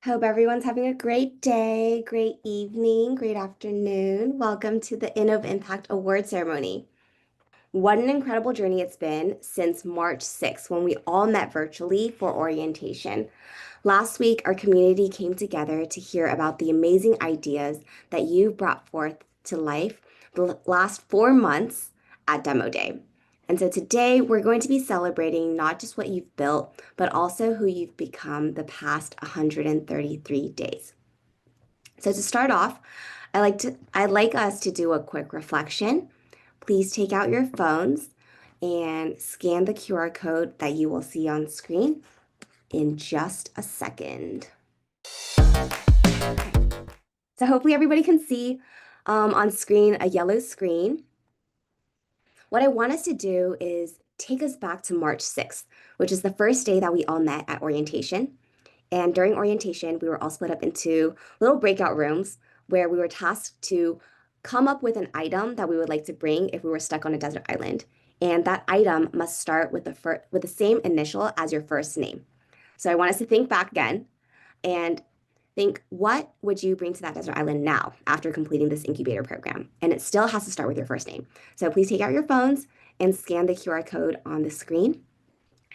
Hope everyone's having a great day, great evening, great afternoon. Welcome to the InnovImpact Award Ceremony. What an incredible journey it's been since March 6th when we all met virtually for orientation. Last week, our community came together to hear about the amazing ideas that you've brought forth to life the last 4 months at Demo Day. And so today we're going to be celebrating not just what you've built, but also who you've become the past 133 days. So to start off, I'd like us to do a quick reflection. Please take out your phones and scan the QR code that you will see on screen in just a second. Okay. So hopefully everybody can see on screen a yellow screen. What I want us to do is take us back to March 6th, which is the first day that we all met at orientation. And during orientation, we were all split up into little breakout rooms where we were tasked to come up with an item that we would like to bring if we were stuck on a desert island. And that item must start with the same initial as your first name. So I want us to think back again and think, what would you bring to that desert island now after completing this incubator program? And it still has to start with your first name. So please take out your phones and scan the QR code on the screen.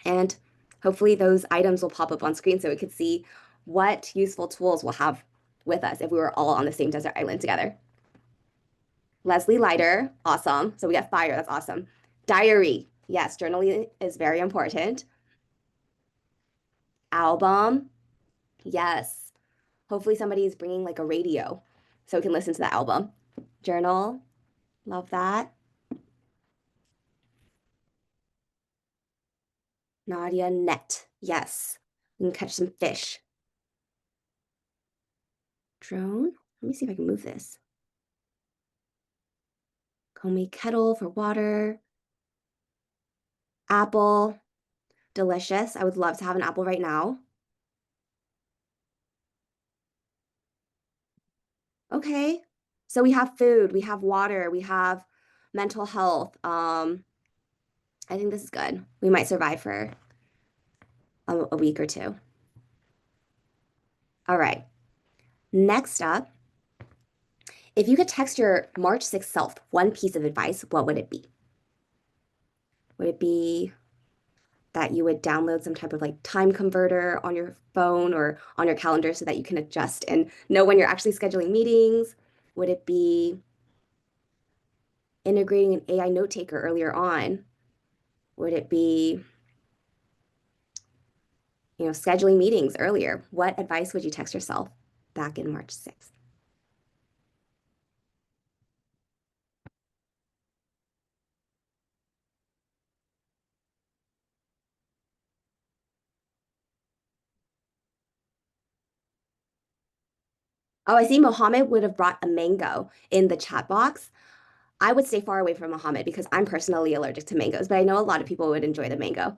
And hopefully those items will pop up on screen so we could see what useful tools we'll have with us if we were all on the same desert island together. Leslie lighter, awesome. So we got fire, that's awesome. Diary, yes, journaling is very important. Album, yes. Hopefully somebody is bringing like a radio so we can listen to the album. Journal, love that. Nadia, net, yes. We can catch some fish. Drone, let me see if I can move this. Comey kettle for water. Apple, delicious. I would love to have an apple right now. Okay, so we have food, we have water, we have mental health. I think this is good. We might survive for a week or two. All right, next up, if you could text your March 6th self one piece of advice, what would it be? Would it be that you would download some type of like time converter on your phone or on your calendar so that you can adjust and know when you're actually scheduling meetings? Would it be integrating an AI note taker earlier on? Would it be, scheduling meetings earlier? What advice would you text yourself back in March 6th? Oh, I see Mohammed would have brought a mango in the chat box. I would stay far away from Mohammed because I'm personally allergic to mangoes, but I know a lot of people would enjoy the mango.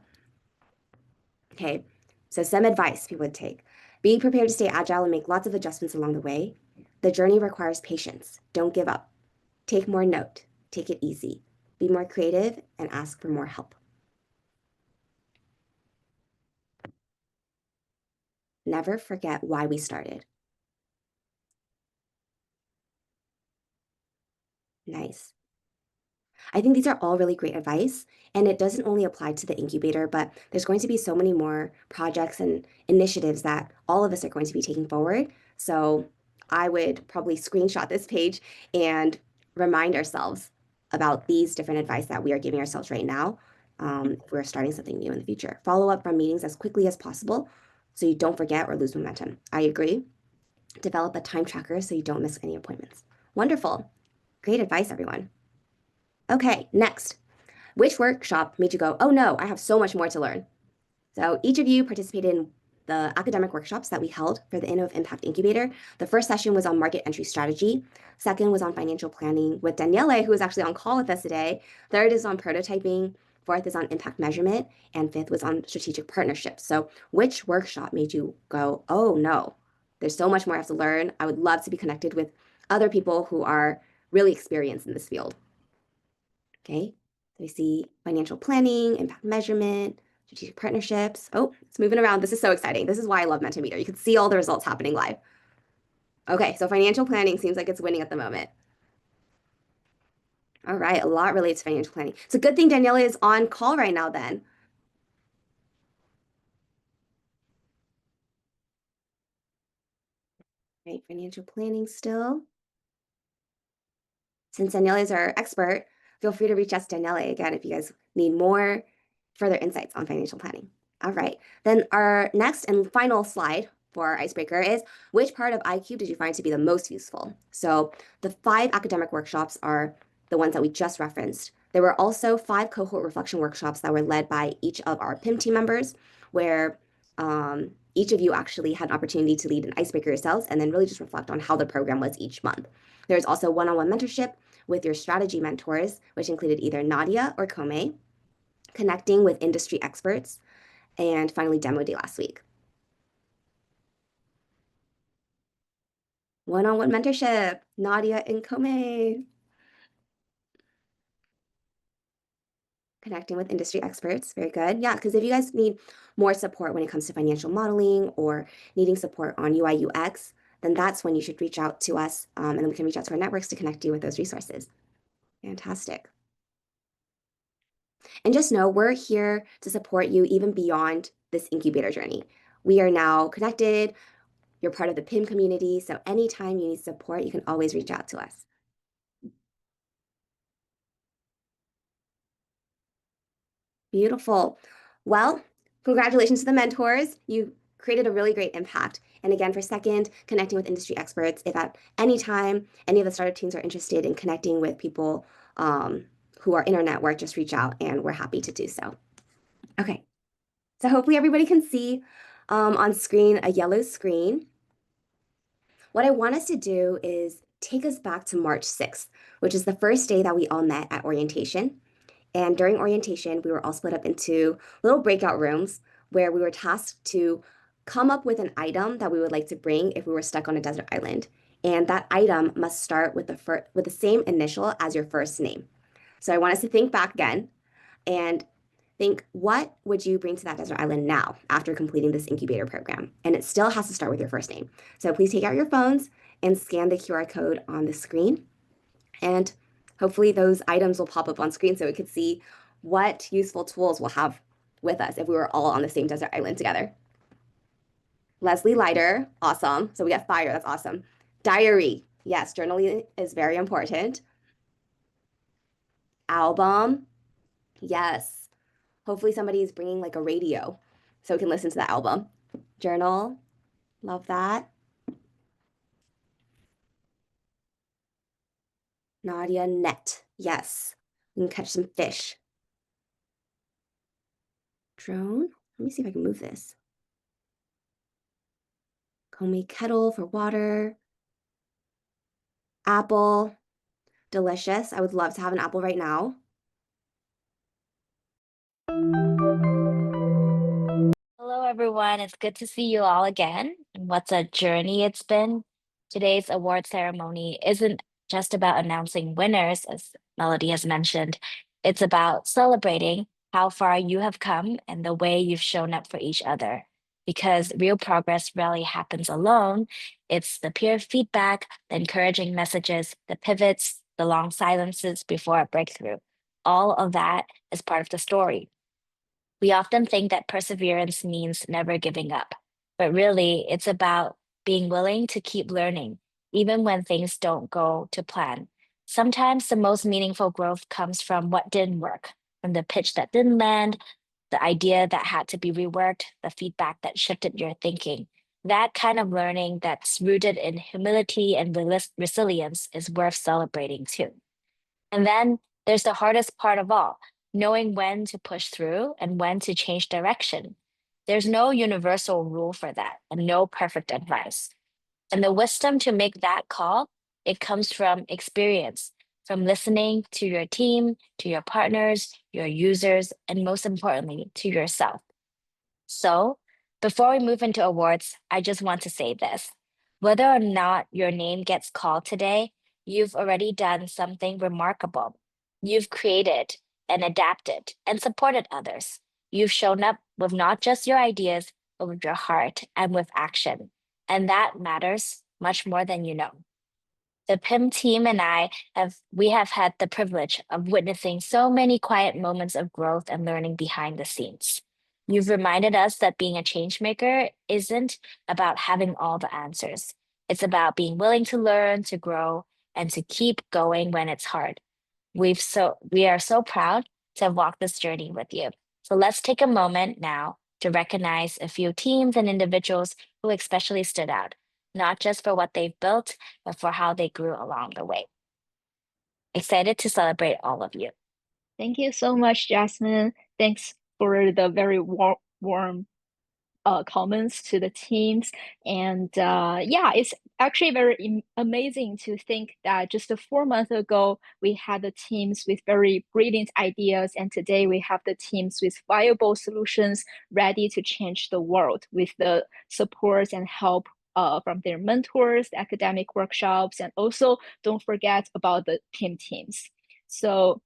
Okay, so some advice people would take. Be prepared to stay agile and make lots of adjustments along the way. The journey requires patience. Don't give up. Take more note. Take it easy. Be more creative and ask for more help. Never forget why we started. Nice. I think these are all really great advice, and it doesn't only apply to the incubator, but there's going to be so many more projects and initiatives that all of us are going to be taking forward. So I would probably screenshot this page and remind ourselves about these different advice that we are giving ourselves right now if we're starting something new in the future. Follow up from meetings as quickly as possible so you don't forget or lose momentum. I agree. Develop a time tracker so you don't miss any appointments. Wonderful. Great advice, everyone. Okay, next. Which workshop made you go, oh no, I have so much more to learn? So each of you participated in the academic workshops that we held for the InnovImpact Incubator. The first session was on market entry strategy. Second was on financial planning with Daniele, who is actually on call with us today. Third is on prototyping. Fourth is on impact measurement. And fifth was on strategic partnerships. So which workshop made you go, oh no, there's so much more I have to learn. I would love to be connected with other people who are really experienced in this field. Okay, so we see financial planning, impact measurement, strategic partnerships. Oh, it's moving around. This is so exciting. This is why I love Mentimeter. You can see all the results happening live. Okay, so financial planning seems like it's winning at the moment. All right, a lot relates to financial planning. It's a good thing Daniela is on call right now then. Right, financial planning still. Since Daniela is our expert, feel free to reach out to Daniela again if you guys need more further insights on financial planning. All right, then our next and final slide for our icebreaker is which part of iCube did you find to be the most useful? So the 5 academic workshops are the ones that we just referenced. There were also 5 cohort reflection workshops that were led by each of our PIM team members, where each of you actually had an opportunity to lead an icebreaker yourselves and then really just reflect on how the program was each month. There's also one-on-one mentorship with your strategy mentors, which included either Nadia or Kome, connecting with industry experts, and finally demo day last week. One-on-one mentorship, Nadia and Kome. Connecting with industry experts, very good. Yeah, because if you guys need more support when it comes to financial modeling or needing support on UI UX, then that's when you should reach out to us, and then we can reach out to our networks to connect you with those resources. Fantastic. And just know we're here to support you even beyond this incubator journey. We are now connected. You're part of the PIM community. So anytime you need support, you can always reach out to us. Beautiful. Well, congratulations to the mentors. You created a really great impact. And again, for second, connecting with industry experts. If at any time any of the startup teams are interested in connecting with people who are in our network, just reach out and we're happy to do so. Okay. So hopefully everybody can see on screen a yellow screen. What I want us to do is take us back to March 6th, which is the first day that we all met at orientation. And during orientation, we were all split up into little breakout rooms where we were tasked to come up with an item that we would like to bring if we were stuck on a desert island. And that item must start with the same initial as your first name. So I want us to think back again and think, what would you bring to that desert island now after completing this incubator program? And it still has to start with your first name. So please take out your phones and scan the QR code on the screen. And hopefully those items will pop up on screen so we could see what useful tools we'll have with us if we were all on the same desert island together. Leslie lighter, awesome. So we got fire, that's awesome. Diary, yes, journaling is very important. Album, yes. Hopefully somebody is bringing like a radio so we can listen to the album. Journal, love that. Nadia, net, yes. We can catch some fish. Drone, let me see if I can move this. Comey kettle for water. Apple, delicious. I would love to have an apple right now. Hello, everyone. It's good to see you all again. And what a journey it's been. Today's award ceremony isn't just about announcing winners, as Melody has mentioned. It's about celebrating how far you have come and the way you've shown up for each other. Because real progress rarely happens alone. It's the peer feedback, the encouraging messages, the pivots, the long silences before a breakthrough. All of that is part of the story. We often think that perseverance means never giving up, but really it's about being willing to keep learning, even when things don't go to plan. Sometimes the most meaningful growth comes from what didn't work, from the pitch that didn't land, the idea that had to be reworked, the feedback that shifted your thinking. That kind of learning that's rooted in humility and resilience is worth celebrating too. And then there's the hardest part of all, knowing when to push through and when to change direction. There's no universal rule for that and no perfect advice. And the wisdom to make that call, it comes from experience, from listening to your team, to your partners, your users, and most importantly, to yourself. So, before we move into awards, I just want to say this. Whether or not your name gets called today, you've already done something remarkable. You've created and adapted and supported others. You've shown up with not just your ideas, but with your heart and with action. And that matters much more than you know. The PIM team and we have had the privilege of witnessing so many quiet moments of growth and learning behind the scenes. You've reminded us that being a change maker isn't about having all the answers. It's about being willing to learn, to grow, and to keep going when it's hard. We are so proud to have walked this journey with you. So let's take a moment now to recognize a few teams and individuals who especially stood out, not just for what they've built, but for how they grew along the way. Excited to celebrate all of you. Thank you so much, Jasmine. Thanks for the very warm comments to the teams. And yeah, it's actually very amazing to think that just 4 months ago, we had the teams with very brilliant ideas. And today we have the teams with viable solutions ready to change the world with the support and help from their mentors, the academic workshops, and also don't forget about the PIM teams. So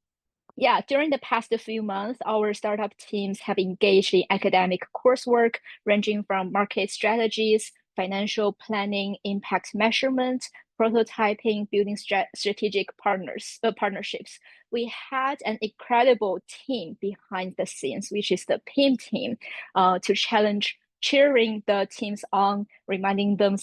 yeah, during the past few months, our startup teams have engaged in academic coursework ranging from market strategies, financial planning, impact measurement, prototyping, building strategic partnerships. We had an incredible team behind the scenes, which is the PIM team, to cheering the teams on, reminding them,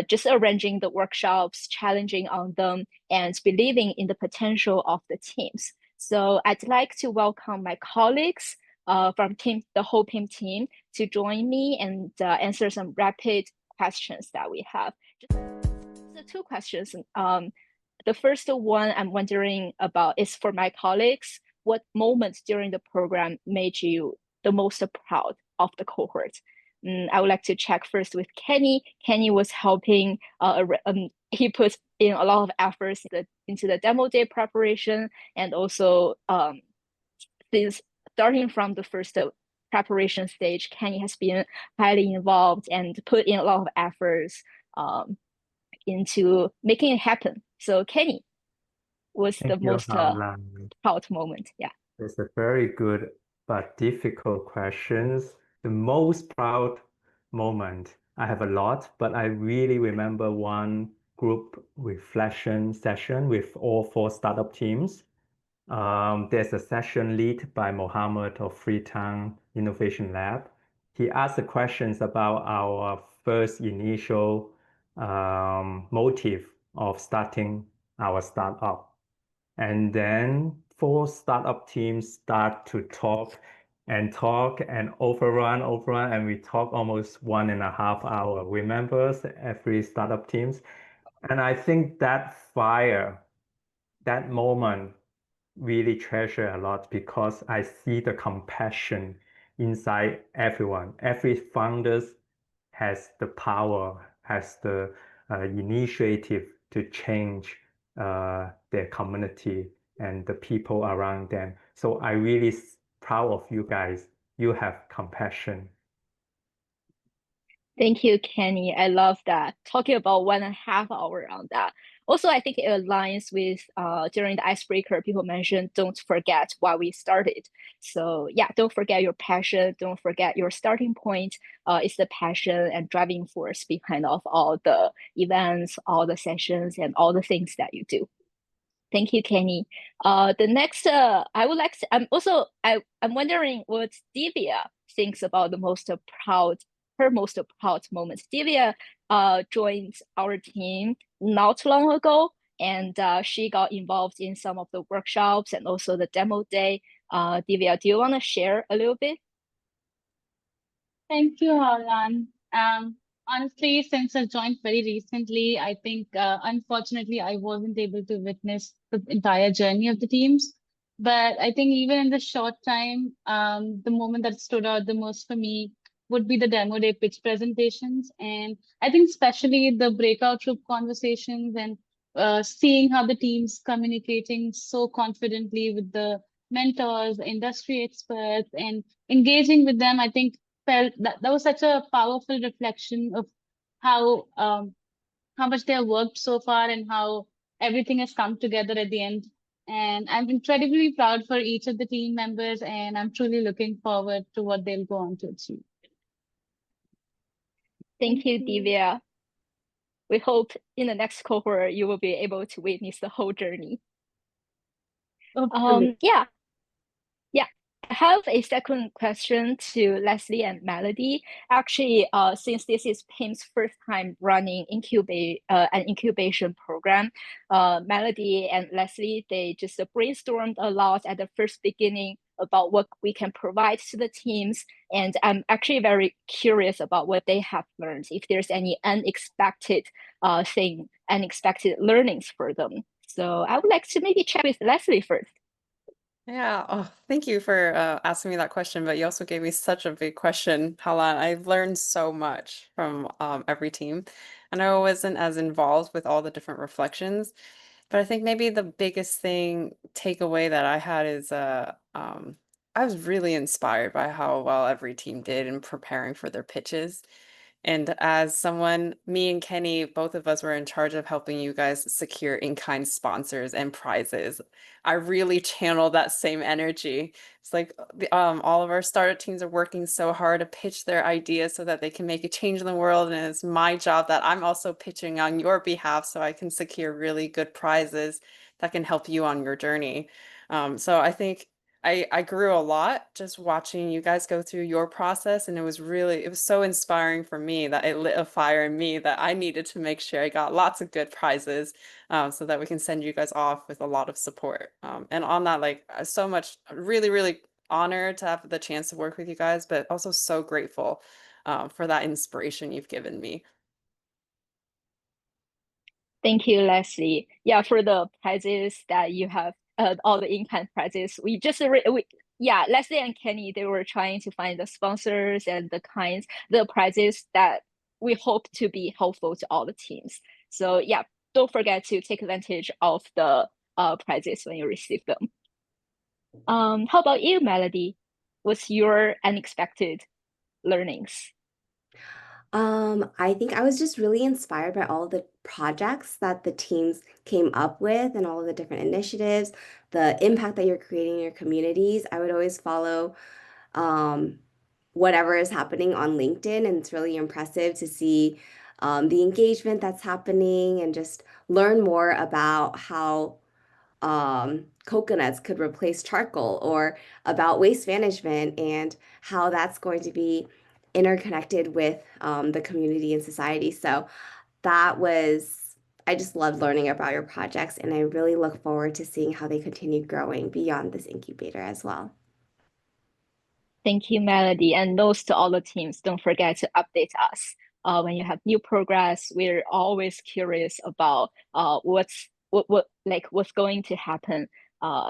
just arranging the workshops, challenging on them, and believing in the potential of the teams. So I'd like to welcome my colleagues from the whole PIM team to join me and answer some rapid questions that we have. So 2 questions. The first one I'm wondering about is for my colleagues. What moment during the program made you the most proud of the cohort? I would like to check first with Kenny. Kenny was helping, he put in a lot of efforts into the demo day preparation, and also since starting from the first preparation stage, Kenny has been highly involved and put in a lot of efforts into making it happen. So Kenny, was the Thank you, most proud moment? Yeah. It's a very good but difficult questions. The most proud moment, I have a lot, but I really remember one group reflection session with all 4 startup teams. There's a session led by Mohammed of Freetown Innovation Lab. He asked the questions about our first initial motive of starting our startup. And then 4 startup teams start to talk and overrun, and we talk almost 1.5 hours. We members, every startup teams. And I think that fire, that moment really treasure a lot because I see the compassion inside everyone. Every founder has the power, has the initiative to change their community and the people around them. So I really proud of you guys. You have compassion. Thank you, Kenny. I love that. Talking about 1.5 hours on that. Also, I think it aligns with during the icebreaker, people mentioned don't forget why we started. So yeah, don't forget your passion. Don't forget your starting point is the passion and driving force behind of all the events, all the sessions, and all the things that you do. Thank you, Kenny. The next, I would like to, I'm wondering what Divya thinks about her most proud moment. Divya joined our team not long ago, and she got involved in some of the workshops and also the demo day. Divya, do you want to share a little bit? Thank you, Alan. Honestly, since I joined very recently, I think unfortunately I wasn't able to witness the entire journey of the teams. But I think even in the short time, the moment that stood out the most for me would be the demo day pitch presentations. And I think especially the breakout group conversations and seeing how the teams communicating so confidently with the mentors, industry experts, and engaging with them, I think felt that was such a powerful reflection of how much they have worked so far and how everything has come together at the end. And I'm incredibly proud for each of the team members, and I'm truly looking forward to what they'll go on to achieve. Thank you, Divya. We hope in the next cohort you will be able to witness the whole journey. Hopefully. Yeah. I have a second question to Leslie and Melody. Actually, since this is PIM's first time running an incubation program, Melody and Leslie, they just brainstormed a lot at the first beginning about what we can provide to the teams. And I'm actually very curious about what they have learned, if there's any unexpected unexpected learnings for them. So I would like to maybe check with Leslie first. Yeah, oh, thank you for asking me that question, but you also gave me such a big question, Halan. I've learned so much from every team. I know I wasn't as involved with all the different reflections, but I think maybe the biggest takeaway that I had is I was really inspired by how well every team did in preparing for their pitches. And as someone, me and Kenny, both of us were in charge of helping you guys secure in-kind sponsors and prizes. I really channeled that same energy. It's like all of our startup teams are working so hard to pitch their ideas so that they can make a change in the world. And it's my job that I'm also pitching on your behalf so I can secure really good prizes that can help you on your journey. So I think I grew a lot just watching you guys go through your process, and it was so inspiring for me that it lit a fire in me that I needed to make sure I got lots of good prizes so that we can send you guys off with a lot of support. And on that, like so much, really, really honored to have the chance to work with you guys, but also so grateful for that inspiration you've given me. Thank you, Leslie. Yeah, for the prizes that you have, all the in-kind prizes, Leslie and Kenny, they were trying to find the sponsors and the prizes that we hope to be helpful to all the teams. So yeah, don't forget to take advantage of the prizes when you receive them. How about you, Melody? What's your unexpected learnings? I think I was just really inspired by all the projects that the teams came up with and all of the different initiatives, the impact that you're creating in your communities. I would always follow um, whatever is happening on LinkedIn, and it's really impressive to see the engagement that's happening and just learn more about how coconuts could replace charcoal, or about waste management and how that's going to be interconnected with the community and society. So I just love learning about your projects, and I really look forward to seeing how they continue growing beyond this incubator as well. Thank you, Melody. And those to all the teams, don't forget to update us. When you have new progress, we're always curious about what's going to happen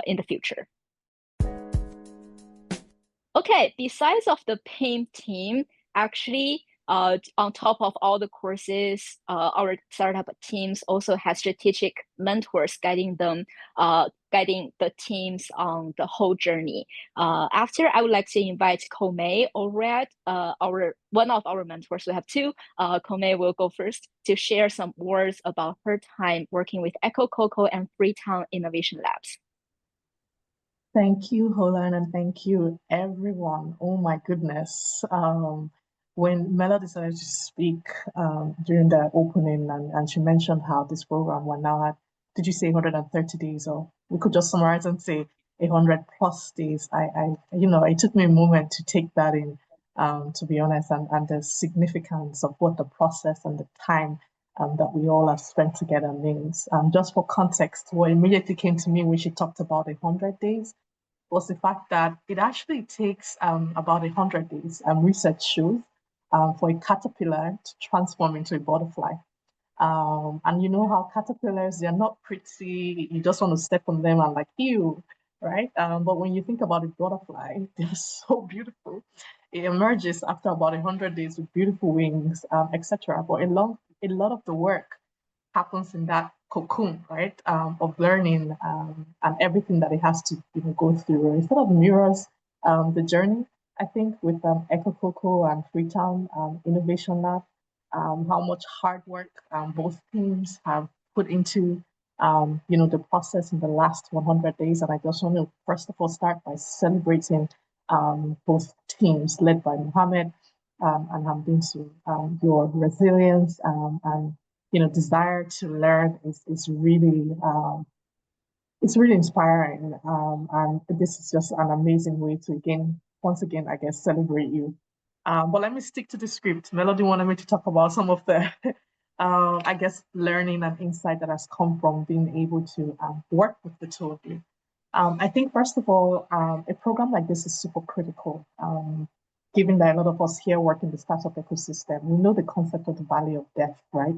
in the future. Okay, besides of the PIM team, actually, on top of all the courses, our startup teams also have strategic mentors guiding the teams on the whole journey. After, I would like to invite Komei or Red, one of our mentors. We have two. Komei will go first to share some words about her time working with Echo Coco and Freetown Innovation Labs. Thank you, Holan, and thank you, everyone. Oh my goodness. When Mela decided to speak during the opening, and she mentioned how this program will now at, did you say 130 days? Or we could just summarize and say 100 plus days. It took me a moment to take that in, to be honest, and the significance of what the process and the time that we all have spent together means. Just for context, what immediately came to me when she talked about 100 days was the fact that it actually takes about 100 days, research shows, for a caterpillar to transform into a butterfly. And you know how caterpillars, they're not pretty, you just want to step on them and like, ew, right? But when you think about a butterfly, they're so beautiful. It emerges after about 100 days with beautiful wings, etc. But a lot of the work happens in that cocoon, right, of learning and everything that it has to go through. Instead of mirrors the journey, I think with Echo Coco and Freetown Innovation Lab, how much hard work both teams have put into the process in the last 100 days. And I just want to, first of all, start by celebrating both teams led by Mohammed and Hamdinsu. Your resilience and desire to learn is really it's really inspiring. And this is just an amazing way to once again, I guess, celebrate you. But let me stick to the script. Melody wanted me to talk about some of the, I guess, learning and insight that has come from being able to work with the two of you. I think, first of all, a program like this is super critical, given that a lot of us here work in the startup ecosystem. We know the concept of the valley of death, right?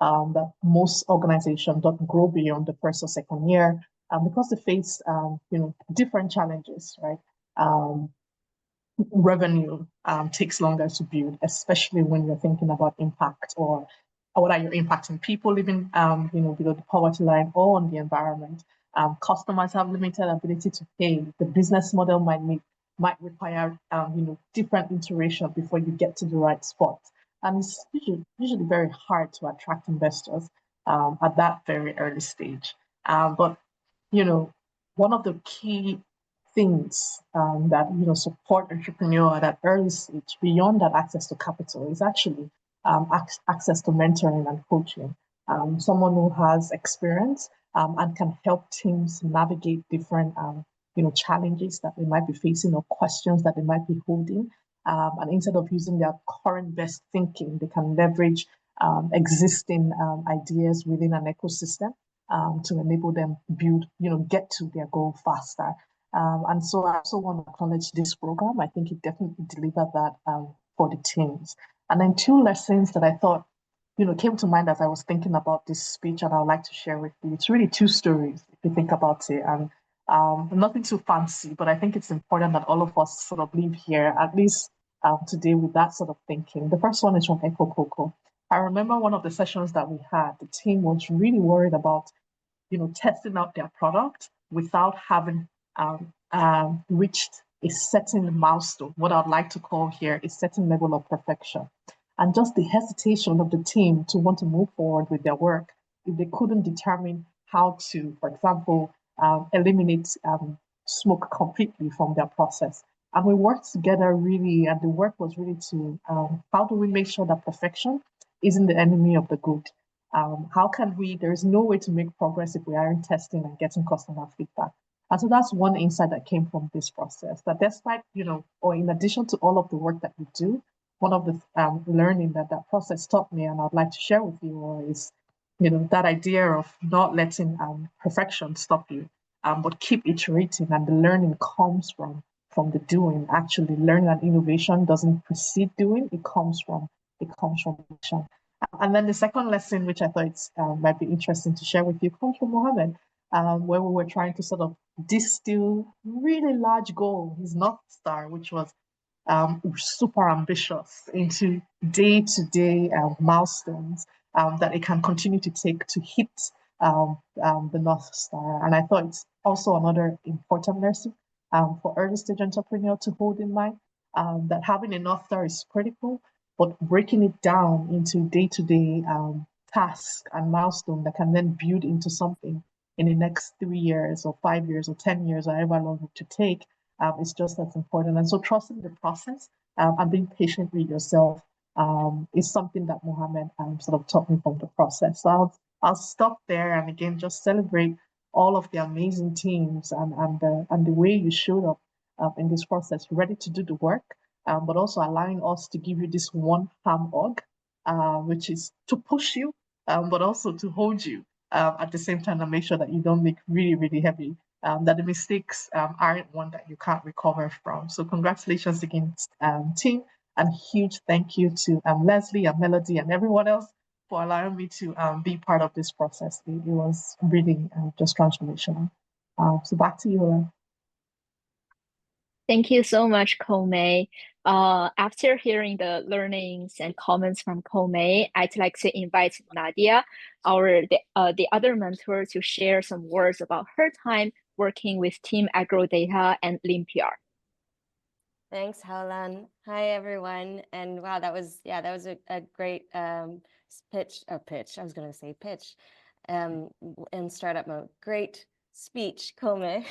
That most organizations don't grow beyond the first or second year because they face, different challenges, right? Revenue takes longer to build, especially when you're thinking about impact or what are your impacting people living, below the poverty line or on the environment. Customers have limited ability to pay. The business model might require, different iteration before you get to the right spot. And it's usually very hard to attract investors at that very early stage. But one of the key things that support entrepreneur at that early stage, beyond that access to capital, is actually access to mentoring and coaching. Someone who has experience and can help teams navigate different challenges that they might be facing or questions that they might be holding. And instead of using their current best thinking, they can leverage existing ideas within an ecosystem to enable them get to their goal faster. And so I also want to acknowledge this program. I think it definitely delivered that for the teams. And then two lessons that I thought, came to mind as I was thinking about this speech, and I'd like to share with you. It's really two stories, if you think about it. And nothing too fancy, but I think it's important that all of us sort of live here, at least today, with that sort of thinking. The first one is from Echo Coco. I remember one of the sessions that we had, the team was really worried about, testing out their product without having reached a certain milestone, what I'd like to call here a certain level of perfection. And just the hesitation of the team to want to move forward with their work if they couldn't determine how to, for example, eliminate smoke completely from their process. And we worked together really, and the work was really to how do we make sure that perfection isn't the enemy of the good? How can there is no way to make progress if we aren't testing and getting customer feedback. And so that's one insight that came from this process, that despite, or in addition to all of the work that we do, one of the learning that process taught me, and I'd like to share with you, is, that idea of not letting perfection stop you, but keep iterating, and the learning comes from the doing. Actually, learning and innovation doesn't precede doing; it comes from action. And then the second lesson, which I thought might be interesting to share with you, comes from Mohammed, where we were trying to sort of distill really large goal, his North Star, which was super ambitious, into day-to-day milestones that it can continue to take to hit the North Star. And I thought it's also another important lesson for early stage entrepreneur to hold in mind, that having a North Star is critical, but breaking it down into day-to-day tasks and milestone that can then build into something in the next 3 years or 5 years or 10 years or however long it to take is just as important. And so trusting the process and being patient with yourself is something that Mohammed sort of taught me from the process. So I'll stop there, and again, just celebrate all of the amazing teams and the way you showed up in this process, ready to do the work, but also allowing us to give you this one palm hug, which is to push you, but also to hold you at the same time, and make sure that you don't make really, really heavy, that the mistakes aren't one that you can't recover from. So congratulations again, team, and huge thank you to Leslie and Melody and everyone else for allowing me to be part of this process. It was really just transformational. So back to you, Ola. Thank you so much, Komei. After hearing the learnings and comments from Komei, I'd like to invite Nadia, the other mentor, to share some words about her time working with Team AgroData and LeanPR. Thanks, Howlan. Hi, everyone. And wow, that was a great pitch. I was going to say pitch. in startup mode. Great speech, Kome.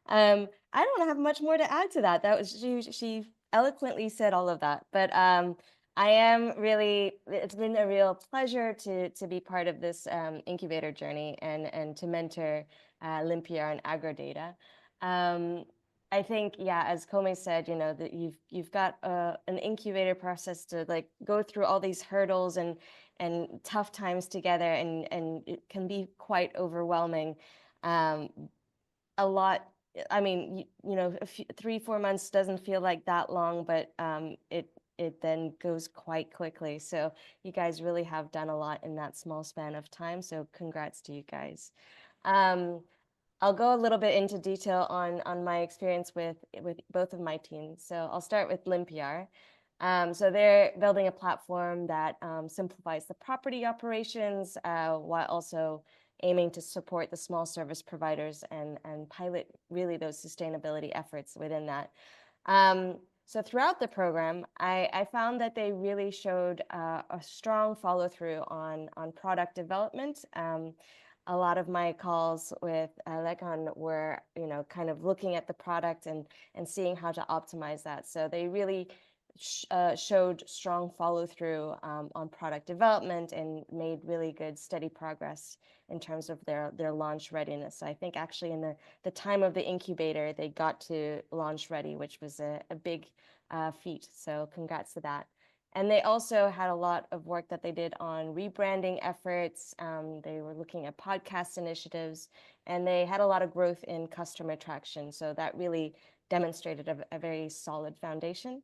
I don't have much more to add to that. That was she eloquently said all of that. But I am really, it's been a real pleasure to be part of this incubator journey and to mentor Limpiar and AgroData. I think, yeah, as Kome said, you know, that you've got an incubator process to like go through all these hurdles and tough times together, and it can be quite overwhelming. A lot, I mean, you know, 3-4 months doesn't feel like that long, but it then goes quite quickly. So you guys really have done a lot in that small span of time. So congrats to you guys. I'll go a little bit into detail on my experience with both of my teams. So I'll start with Limpiar. So they're building a platform that simplifies the property operations while also aiming to support the small service providers and pilot really those sustainability efforts within that. So throughout the program, I found that they really showed a strong follow through on product development. A lot of my calls with Lekan were, you know, kind of looking at the product and seeing how to optimize that. So they really showed strong follow through on product development and made really good steady progress in terms of their launch readiness. So I think actually in the time of the incubator, they got to launch ready, which was a big feat. So congrats to that. And they also had a lot of work that they did on rebranding efforts. They were looking at podcast initiatives, and they had a lot of growth in customer traction. So that really demonstrated a very solid foundation.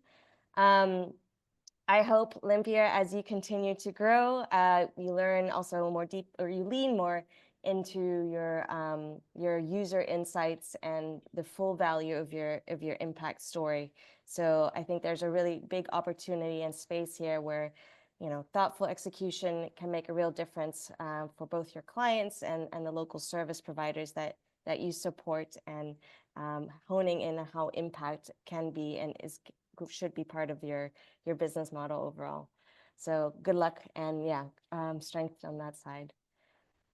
I hope, Limpiar, as you continue to grow, you learn also more deep, or you lean more into your user insights and the full value of your impact story. So I think there's a really big opportunity and space here where, you know, thoughtful execution can make a real difference for both your clients and the local service providers that you support, and honing in on how impact can be and should be part of your business model overall. So good luck, and yeah, strength on that side.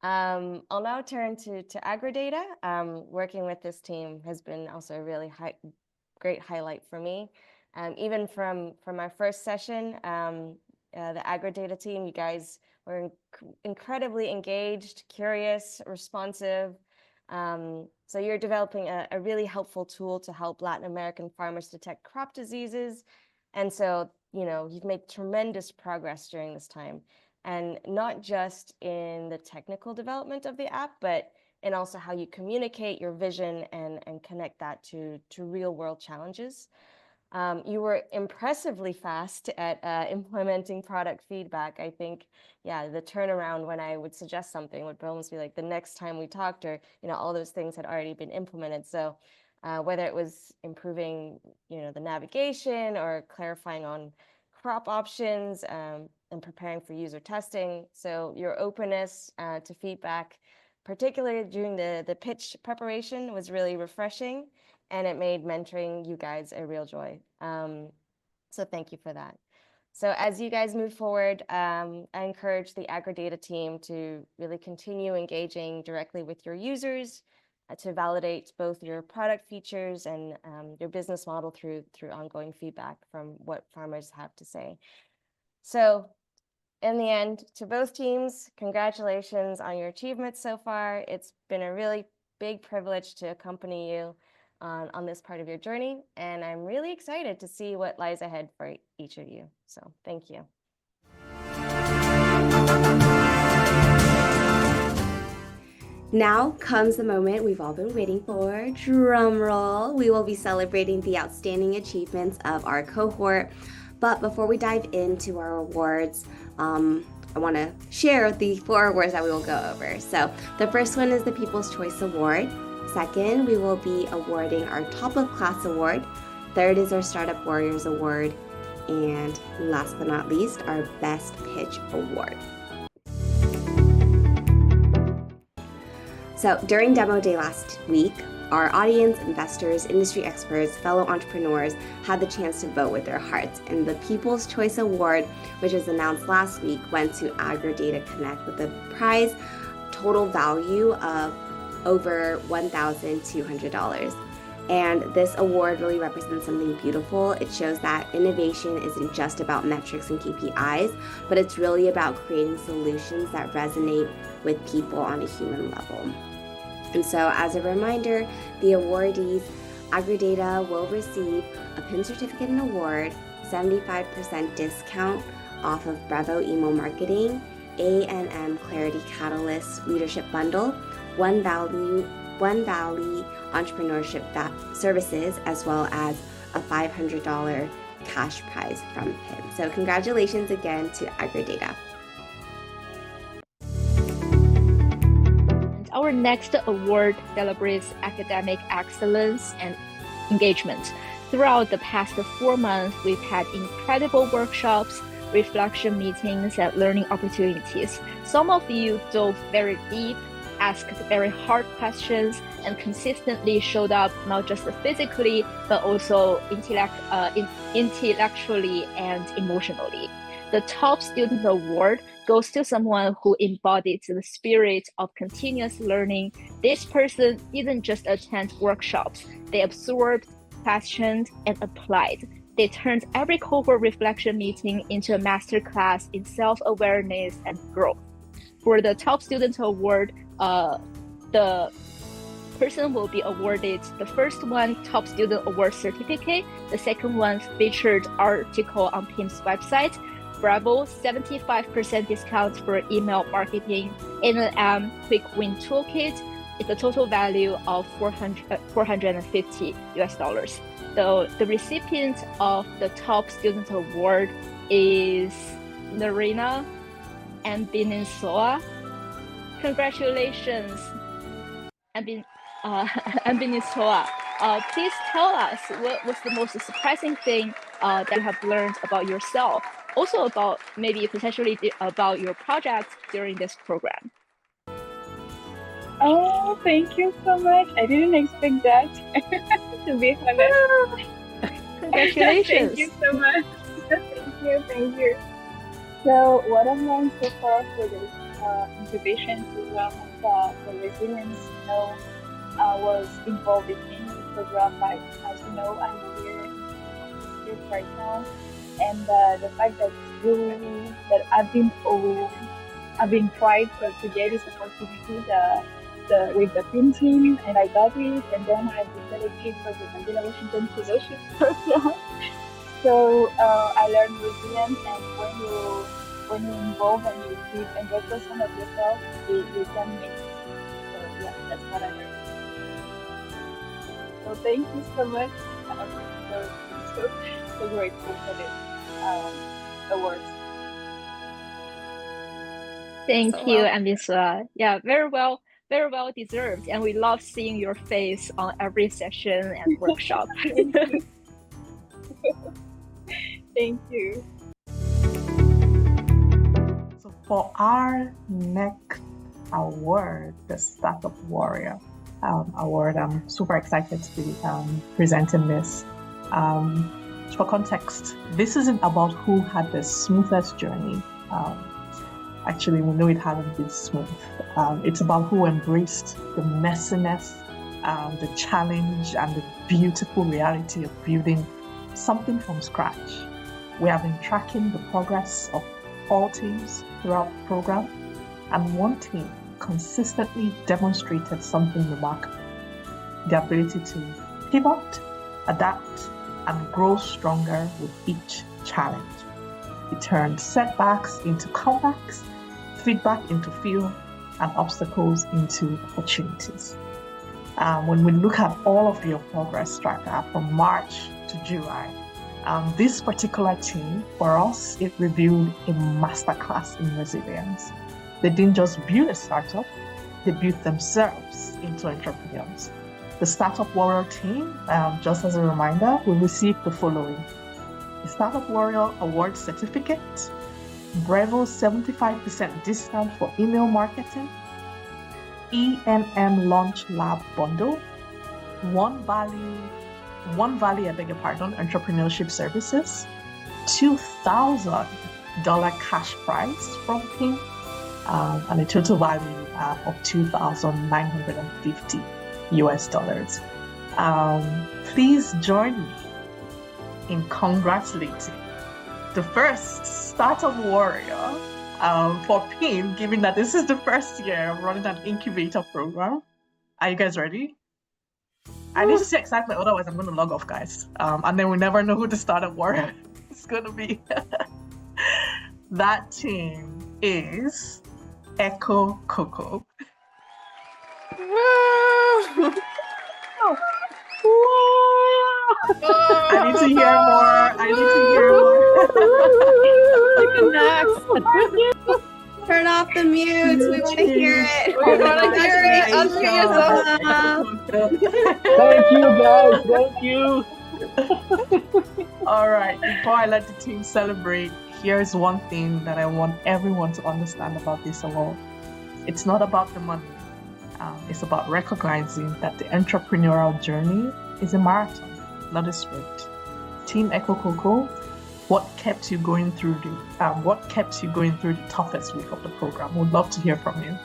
I'll now turn to AgroData. Working with this team has been also a really great highlight for me. Even from our first session, the AgroData team, you guys were incredibly engaged, curious, responsive. So you're developing a really helpful tool to help Latin American farmers detect crop diseases. And so, you know, you've made tremendous progress during this time. And not just in the technical development of the app, but in also how you communicate your vision and connect that to real world challenges. You were impressively fast at implementing product feedback. I think, yeah, the turnaround when I would suggest something would almost be like the next time we talked, or, you know, all those things had already been implemented. So whether it was improving, you know, the navigation or clarifying on crop options and preparing for user testing. So your openness to feedback, particularly during the pitch preparation, was really refreshing, and it made mentoring you guys a real joy. So thank you for that. So as you guys move forward, I encourage the AgroData team to really continue engaging directly with your users to validate both your product features and your business model through ongoing feedback from what farmers have to say. So in the end, to both teams, congratulations on your achievements so far. It's been a really big privilege to accompany you on this part of your journey, and I'm really excited to see what lies ahead for each of you. So thank you. Now comes the moment we've all been waiting for. Drum roll. We will be celebrating the outstanding achievements of our cohort. But before we dive into our awards, I want to share the 4 awards that we will go over. So the first one is the People's Choice Award. Second, we will be awarding our Top of Class Award. Third is our Startup Warriors Award. And last but not least, our Best Pitch Award. So during demo day last week, our audience, investors, industry experts, fellow entrepreneurs had the chance to vote with their hearts. And the People's Choice Award, which was announced last week, went to AgroData Connect with a prize total value of over $1,200. And this award really represents something beautiful. It shows that innovation isn't just about metrics and KPIs, but it's really about creating solutions that resonate with people on a human level. And so as a reminder, the awardees, AgriData will receive a PIM certificate and award, 75% discount off of Brevo email marketing, A&M Clarity Catalyst Leadership Bundle, One Valley Entrepreneurship services, as well as a $500 cash prize from PIM. So congratulations again to AgriData. Our next award celebrates academic excellence and engagement. Throughout the past 4 months, we've had incredible workshops, reflection meetings, and learning opportunities. Some of you dove very deep, asked very hard questions, and consistently showed up not just physically, but also intellectually and emotionally. The Top Student Award goes to someone who embodied the spirit of continuous learning. This person didn't just attend workshops, they absorbed, questioned, and applied. They turned every cohort reflection meeting into a masterclass in self-awareness and growth. For the Top Student Award, the person will be awarded the first one, Top Student Award Certificate, the second one, featured article on PIM's website, Brevo, 75% discount for email marketing, A&M Quick Win Toolkit, it's a total value of $450. So the recipient of the Top Student Award is Narina Ambinisoa. Congratulations, Ambinisoa. Please tell us what was the most surprising thing that you have learned about yourself, also about maybe potentially about your project during this program. Oh, thank you so much. I didn't expect that, to be honest. Congratulations. Thank you so much. Thank you. So what I've learned so far for this incubation program of the resilience, was involved in the program. Like, as you know, I'm here in Entrepreneurship right now, and the fact that I've been trying to get this opportunity with the PIM team, and I got it, and then I've been selected for the Mandela Washington Fellowship program. So I learned resilience, and when you involve and you give 100% of yourself, you can make it. So yeah, that's what I learned. So thank you so much. I'm so grateful for this awards. Thank you, Ambiswa. Yeah, very well deserved, and we love seeing your face on every session and workshop. Thank you. Thank you. So for our next award, the Startup Warrior Award, I'm super excited to be presenting this. For context, this isn't about who had the smoothest journey. Actually, we know it hasn't been smooth. It's about who embraced the messiness, the challenge, and the beautiful reality of building something from scratch. We have been tracking the progress of all teams throughout the program, and one team consistently demonstrated something remarkable: the ability to pivot, adapt, and grow stronger with each challenge. It turned setbacks into comebacks, feedback into fuel, and obstacles into opportunities. When we look at all of your progress tracker from March to July, this particular team, for us, it revealed a masterclass in resilience. They didn't just build a startup, they built themselves into entrepreneurs. The Startup Warrior team, just as a reminder, will receive the following: the Startup Warrior Award Certificate, Brevo 75% discount for email marketing, E&M Launch Lab Bundle, One Valley, Entrepreneurship Services, $2,000 cash prize from PIM, and a total value of $2,950. Please join me in congratulating the first startup warrior for PIM, given that this is the first year of running an incubator program. Are you guys ready? I need to see excitement, otherwise I'm going to log off, guys. And then we never know who the startup warrior is going to be. That team is Echo Coco. I need to hear more. Turn off the mutes. We want to hear it. We want to hear it. Unmute yourself. Thank you, guys. Thank you. All right. Before I let the team celebrate, here's one thing that I want everyone to understand about this award. It's not about the money. It's about recognizing that the entrepreneurial journey is a marathon, not a sprint. Team Echo Coco, what kept you going through the toughest week of the program? We'd love to hear from you.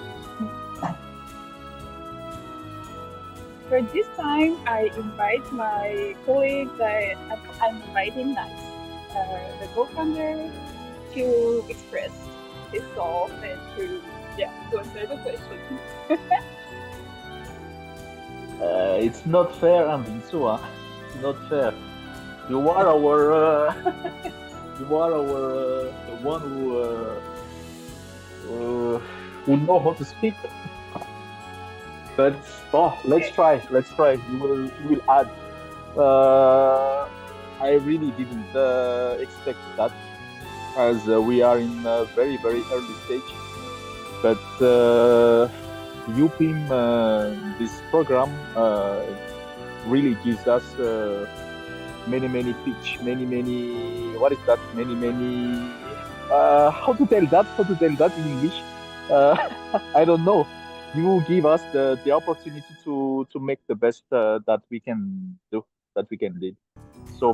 For this time, I invite my colleagues. I'm inviting Max, the co-founder, to express his thoughts and to answer the question. It's not fair, Anvinsu. It's not fair. You are our, the one who know how to speak. But let's try. You will add. I really didn't expect that, as we are in a very, very early stage. But UPIM, this program really gives us many pitch, what is that? How to tell that in English? I don't know. You give us the opportunity to make the best that we can do, that we can lead. So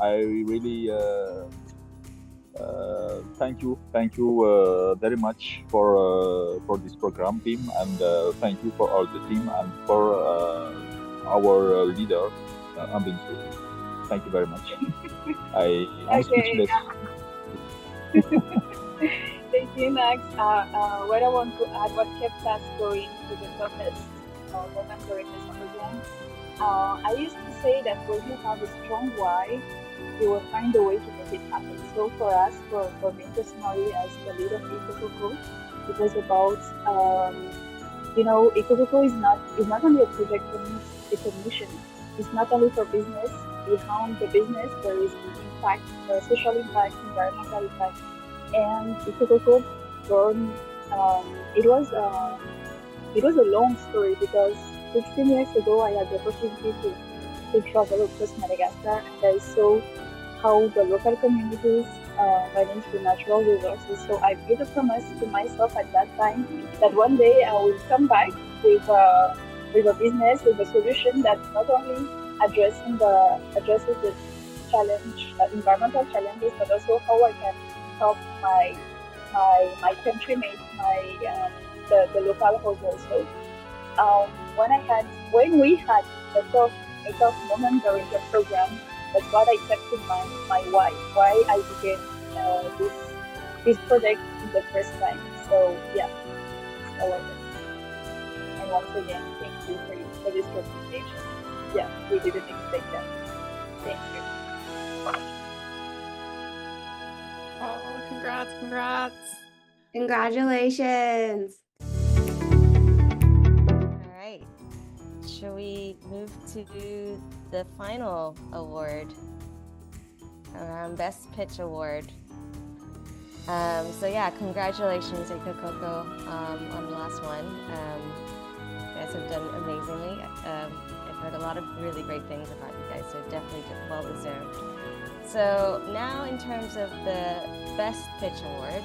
I really thank you very much for this program, team, and thank you for all the team and for our leader, Ambinsu. Thank you very much. I'm speechless. Thank you, Max. What I want to add, what kept us going to the toughest moment during this program, I used to say that when you have a strong why, you will find a way to make it happen. So for us, for me personally, as the leader of EcoCoco, it was about, EcoCoco is not only a project for me, it's a mission. It's not only for business. Behind the business, there is an impact, social impact, environmental impact. And EcoCoco, it was a long story, because 16 years ago, I had the opportunity to travel across Madagascar, and I saw how the local communities manage the natural resources. So I made a promise to myself at that time that one day I will come back with a business, with a solution that not only addresses the environmental challenges, but also how I can help my countrymates, the local households. So when we had a tough moment during the program, that's what I kept in mind, my why I began this project the first time. So yeah, I love it. And once again, thank you for this presentation. Yeah, we didn't expect that. Thank you. Oh, congrats. Congratulations. All right. Shall we move to the final award, Best Pitch Award? So yeah, congratulations, EcoCoco, on the last one. You guys have done amazingly. I've heard a lot of really great things about you guys, so definitely well deserved. So now, in terms of the Best Pitch Award,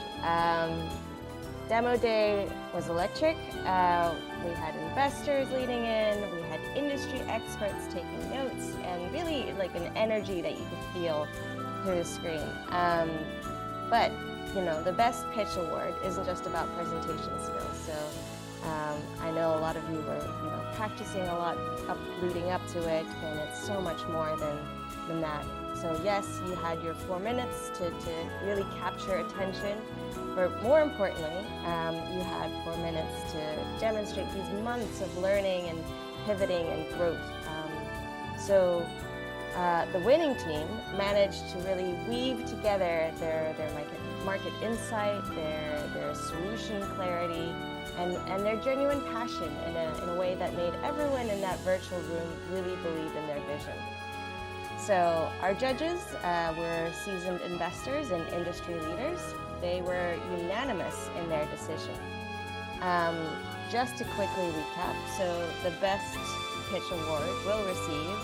Demo Day was electric. We had investors leading in, we had industry experts taking notes, and really like an energy that you could feel through the screen. But the best pitch award isn't just about presentation skills. So I know a lot of you were practicing a lot leading up to it, and it's so much more than that. So yes, you had your 4 minutes to really capture attention, but more importantly, you had 4 minutes to demonstrate these months of learning and pivoting and growth. So the winning team managed to really weave together their market insight, their solution clarity, and their genuine passion in a way that made everyone in that virtual room really believe in their vision. So our judges were seasoned investors and industry leaders. They were unanimous in their decision. Just to quickly recap, so the Best Pitch Award will receive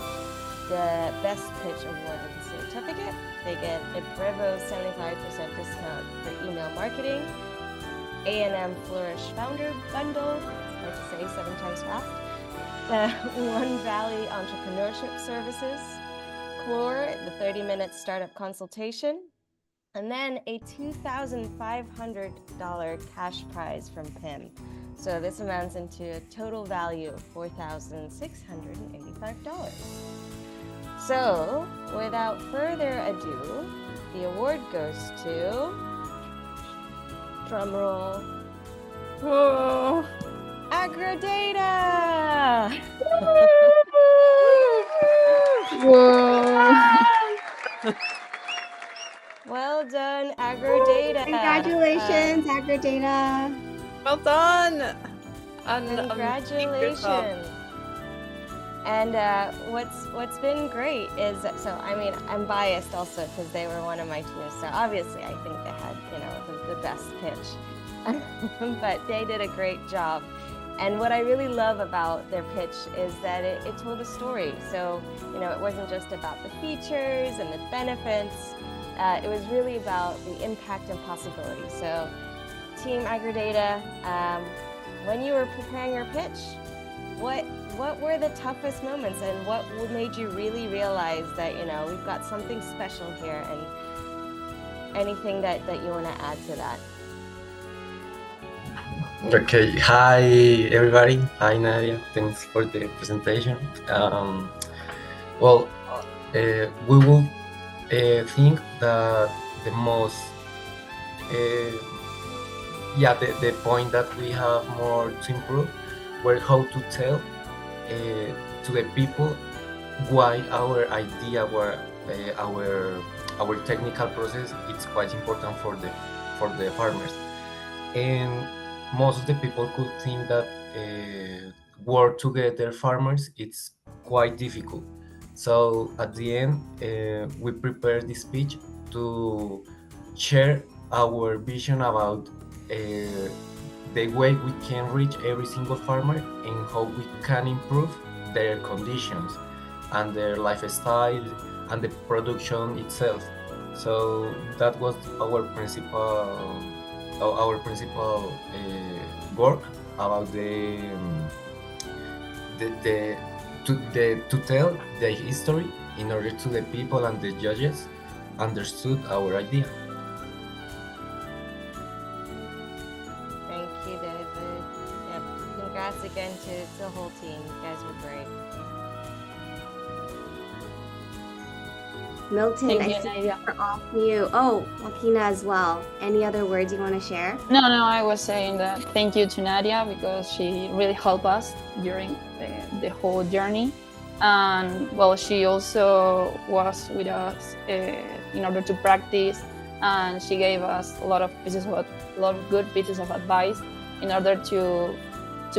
the Best Pitch Award with a certificate. They get a Brevo 75% discount for email marketing, A&M Flourish Founder Bundle, it's hard to say 7 times fast, the One Valley Entrepreneurship Services, Core, the 30-minute startup consultation, and then a $2,500 cash prize from PIM. So this amounts into a total value of $4,685. So without further ado, the award goes to, drumroll, whoa, Agrodata! Whoa. Well done, Agrodata. Congratulations, Agrodata. Well done. And Congratulations. And what's been great is, so I mean, I'm biased also because they were one of my teams. So obviously I think they had, the best pitch, but they did a great job. And what I really love about their pitch is that it told a story. So, it wasn't just about the features and the benefits. It was really about the impact and possibility. So, Team Agrodata, when you were preparing your pitch, what were the toughest moments, and what made you really realize that, we've got something special here, and anything that you want to add to that? Okay, hi everybody. Hi Nadia, thanks for the presentation. We will think that the most, the point that we have more to improve were how to tell to the people why our idea, our technical process, it's quite important for the farmers. And most of the people could think that work together farmers, it's quite difficult. So at the end, we prepared this speech to share our vision about the way we can reach every single farmer and how we can improve their conditions and their lifestyle and the production itself. So that was our principal work about to tell the history in order to the people and the judges understood our idea. Thank you, David. Yep. Congrats again to the whole team. You guys were great. Milton, Thank I you, see Nadia. you're off mute. Oh, Joaquina as well. Any other words you want to share? No, I was saying that thank you to Nadia because she really helped us during the whole journey. And well, she also was with us in order to practice, and she gave us a lot of good pieces of advice in order to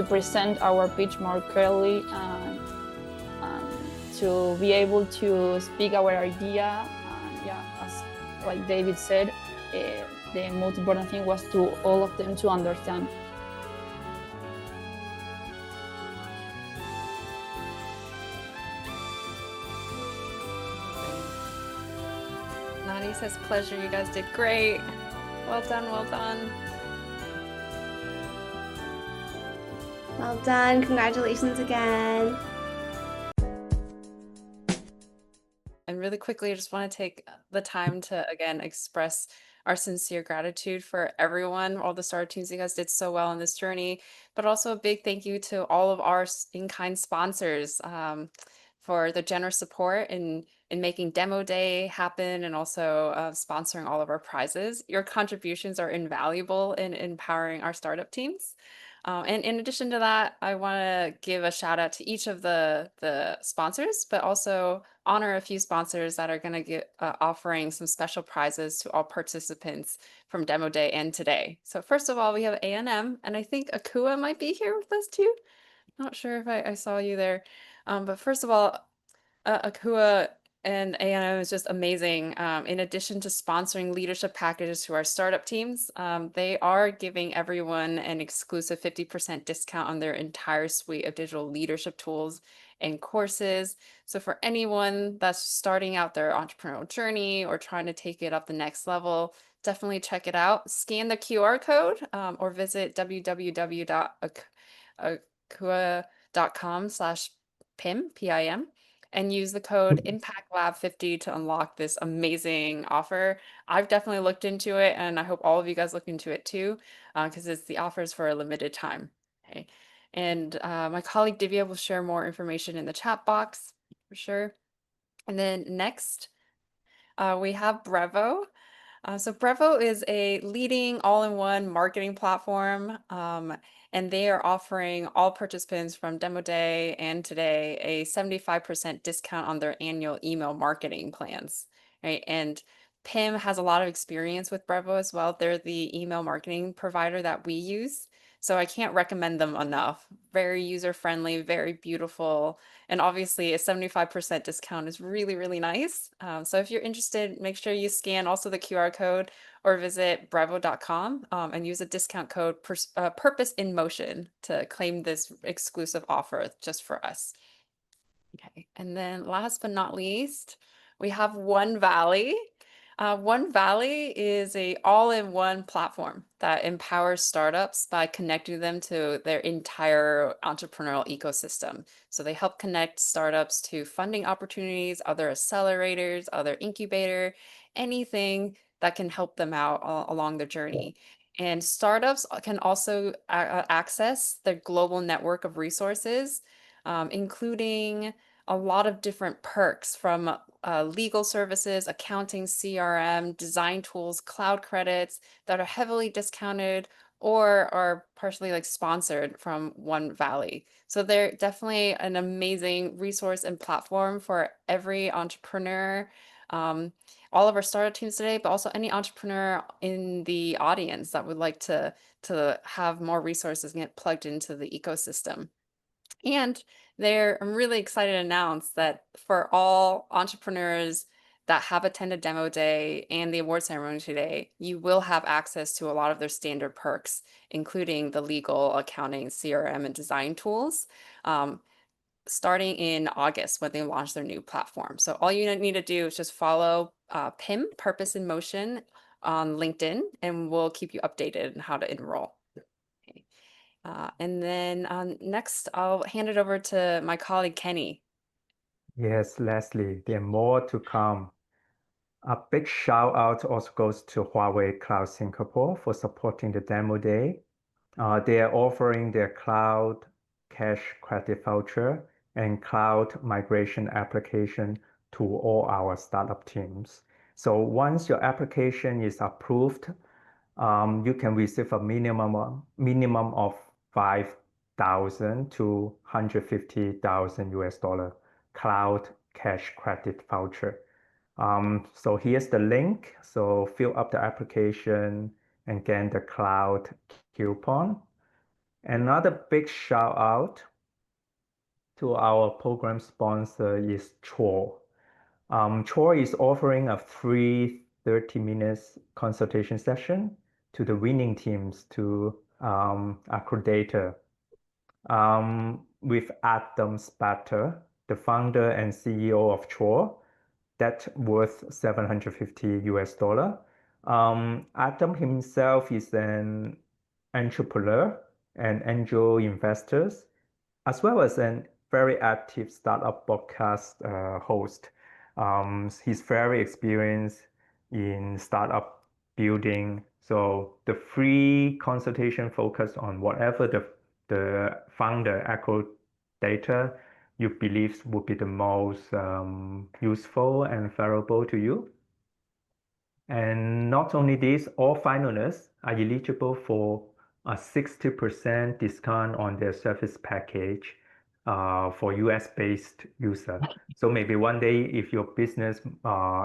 present our pitch more clearly and to be able to speak our idea. And as like David said, the most important thing was to all of them to understand. Nadia says, pleasure, you guys did great. Well done, well done. Well done. Congratulations again. And really quickly, I just want to take the time to again express our sincere gratitude for everyone, all the startup teams. You guys did so well on this journey, but also a big thank you to all of our in-kind sponsors for the generous support in making Demo Day happen and also sponsoring all of our prizes. Your contributions are invaluable in empowering our startup teams. And in addition to that, I want to give a shout out to each of the sponsors, but also honor a few sponsors that are going to get offering some special prizes to all participants from Demo Day and today. So first of all, we have A&M, and I think Akua might be here with us too. Not sure if I saw you there. But first of all, Akua and A&M is just amazing. In addition to sponsoring leadership packages to our startup teams, they are giving everyone an exclusive 50% discount on their entire suite of digital leadership tools and courses. So for anyone that's starting out their entrepreneurial journey or trying to take it up the next level, definitely check it out. Scan the QR code or visit www.akua.com/PIM, PIM, and use the code ImpactLab50 to unlock this amazing offer. I've definitely looked into it, and I hope all of you guys look into it too, because it's the offers for a limited time. Okay. And my colleague Divya will share more information in the chat box for sure. And then next, we have Brevo. So Brevo is a leading all-in-one marketing platform, and they are offering all participants from Demo Day and today a 75% discount on their annual email marketing plans, right? And PIM has a lot of experience with Brevo as well. They're the email marketing provider that we use. So I can't recommend them enough. Very user-friendly, very beautiful. And obviously a 75% discount is really, really nice. So if you're interested, make sure you scan also the QR code or visit brevo.com and use a discount code purposeinmotion to claim this exclusive offer just for us. Okay, and then last but not least, we have One Valley. One Valley is a all-in-one platform that empowers startups by connecting them to their entire entrepreneurial ecosystem. So they help connect startups to funding opportunities, other accelerators, other incubator, anything that can help them out along their journey. And startups can also access their global network of resources, including a lot of different perks from legal services, accounting, CRM, design tools, cloud credits that are heavily discounted or are partially like sponsored from One Valley. So they're definitely an amazing resource and platform for every entrepreneur, all of our startup teams today, but also any entrepreneur in the audience that would like to have more resources and get plugged into the ecosystem. And I'm really excited to announce that for all entrepreneurs that have attended Demo Day and the award ceremony today, you will have access to a lot of their standard perks, including the legal, accounting, CRM, and design tools, starting in August when they launch their new platform. So all you need to do is just follow PIM, Purpose in Motion, on LinkedIn, and we'll keep you updated on how to enroll. And then next, I'll hand it over to my colleague, Kenny. Yes, Leslie, there are more to come. A big shout out also goes to Huawei Cloud Singapore for supporting the Demo Day. They are offering their cloud cash credit voucher and cloud migration application to all our startup teams. So once your application is approved, you can receive a minimum of 5,000 to 150,000 US dollar cloud cash credit voucher. So here's the link. So fill up the application and get the cloud coupon. Another big shout out to our program sponsor is Chor. Chor is offering a free 30 minutes consultation session to the winning teams to accreditor. With Adam Spatter, the founder and CEO of Chor, that's worth 750 US dollar. Adam himself is an entrepreneur and angel investors, as well as an very active startup podcast host. He's very experienced in startup building. So the free consultation focus on whatever the founder echo data you believe would be the most useful and valuable to you. And not only this, all finalists are eligible for a 60% discount on their service package for US-based user. So maybe one day, if your business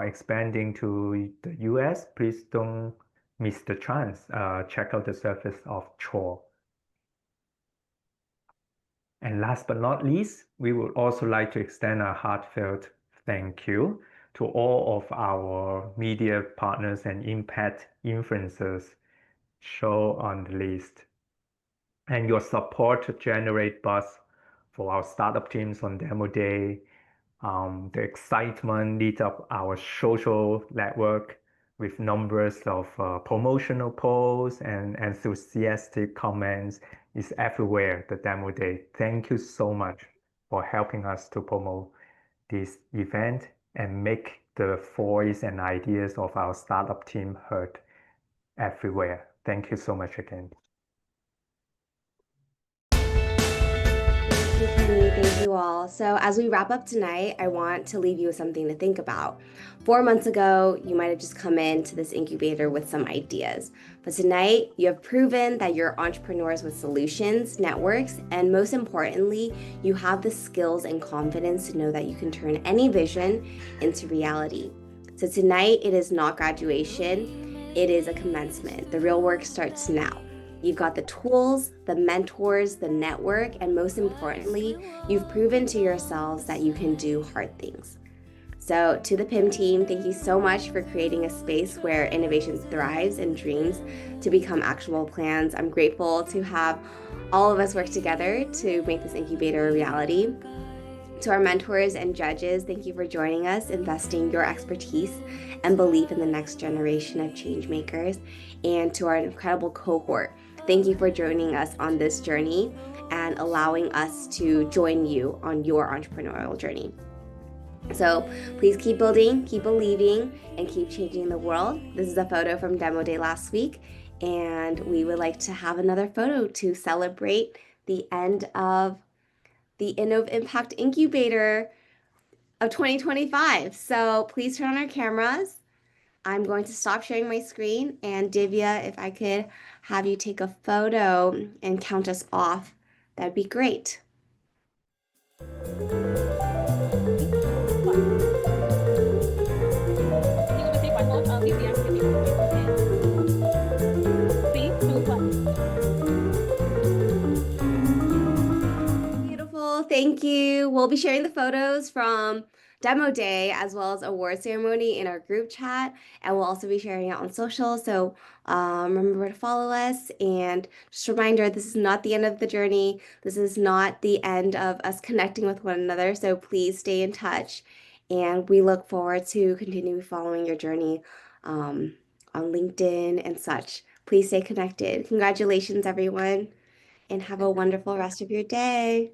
expanding to the US, please don't miss the chance. Check out the service of Chore. And last but not least, we would also like to extend a heartfelt thank you to all of our media partners and impact influencers shown on the list. And your support to generate buzz for our startup teams on Demo Day. The excitement lit up our social network with numbers of promotional posts and enthusiastic comments is everywhere the Demo Day. Thank you so much for helping us to promote this event and make the voice and ideas of our startup team heard everywhere. Thank you so much again. Thank you all. So as we wrap up tonight, I want to leave you with something to think about. 4 months ago, you might have just come into this incubator with some ideas. But tonight, you have proven that you're entrepreneurs with solutions, networks, and most importantly, you have the skills and confidence to know that you can turn any vision into reality. So tonight, it is not graduation, it is a commencement. The real work starts now. You've got the tools, the mentors, the network, and most importantly, you've proven to yourselves that you can do hard things. So to the PIM team, thank you so much for creating a space where innovation thrives and dreams to become actionable plans. I'm grateful to have all of us work together to make this incubator a reality. To our mentors and judges, thank you for joining us, investing your expertise and belief in the next generation of changemakers. And to our incredible cohort, thank you for joining us on this journey and allowing us to join you on your entrepreneurial journey. So please keep building, keep believing, and keep changing the world. This is a photo from Demo Day last week, and we would like to have another photo to celebrate the end of the InnovImpact Incubator of 2025. So please turn on our cameras. I'm going to stop sharing my screen, and Divya, if I could have you take a photo and count us off, that'd be great. Beautiful, thank you. We'll be sharing the photos from Demo Day as well as award ceremony in our group chat, and we'll also be sharing it on social. So remember to follow us, and just a reminder, this is not the end of the journey. This is not the end of us connecting with one another. So please stay in touch, and we look forward to continuing following your journey on LinkedIn and such. Please stay connected. Congratulations, everyone, and have a wonderful rest of your day.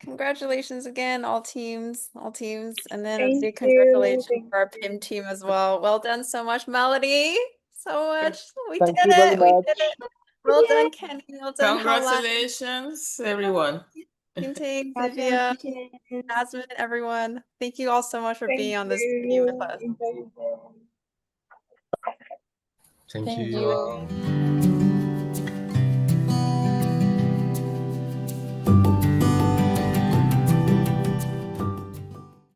Congratulations again, all teams, and then a Thank big you. congratulations Thank for our PIM team as well. Well done so much, Melody. So much. We Thank did you very it. We much. did it. Well done, Kenny. Well done, Hala. Congratulations, everyone. Ting, Divya, Congratulations. Jasmine, everyone. Thank you all so much for being on this journey with us. you. Enjoy your day. Thank Thank you. you.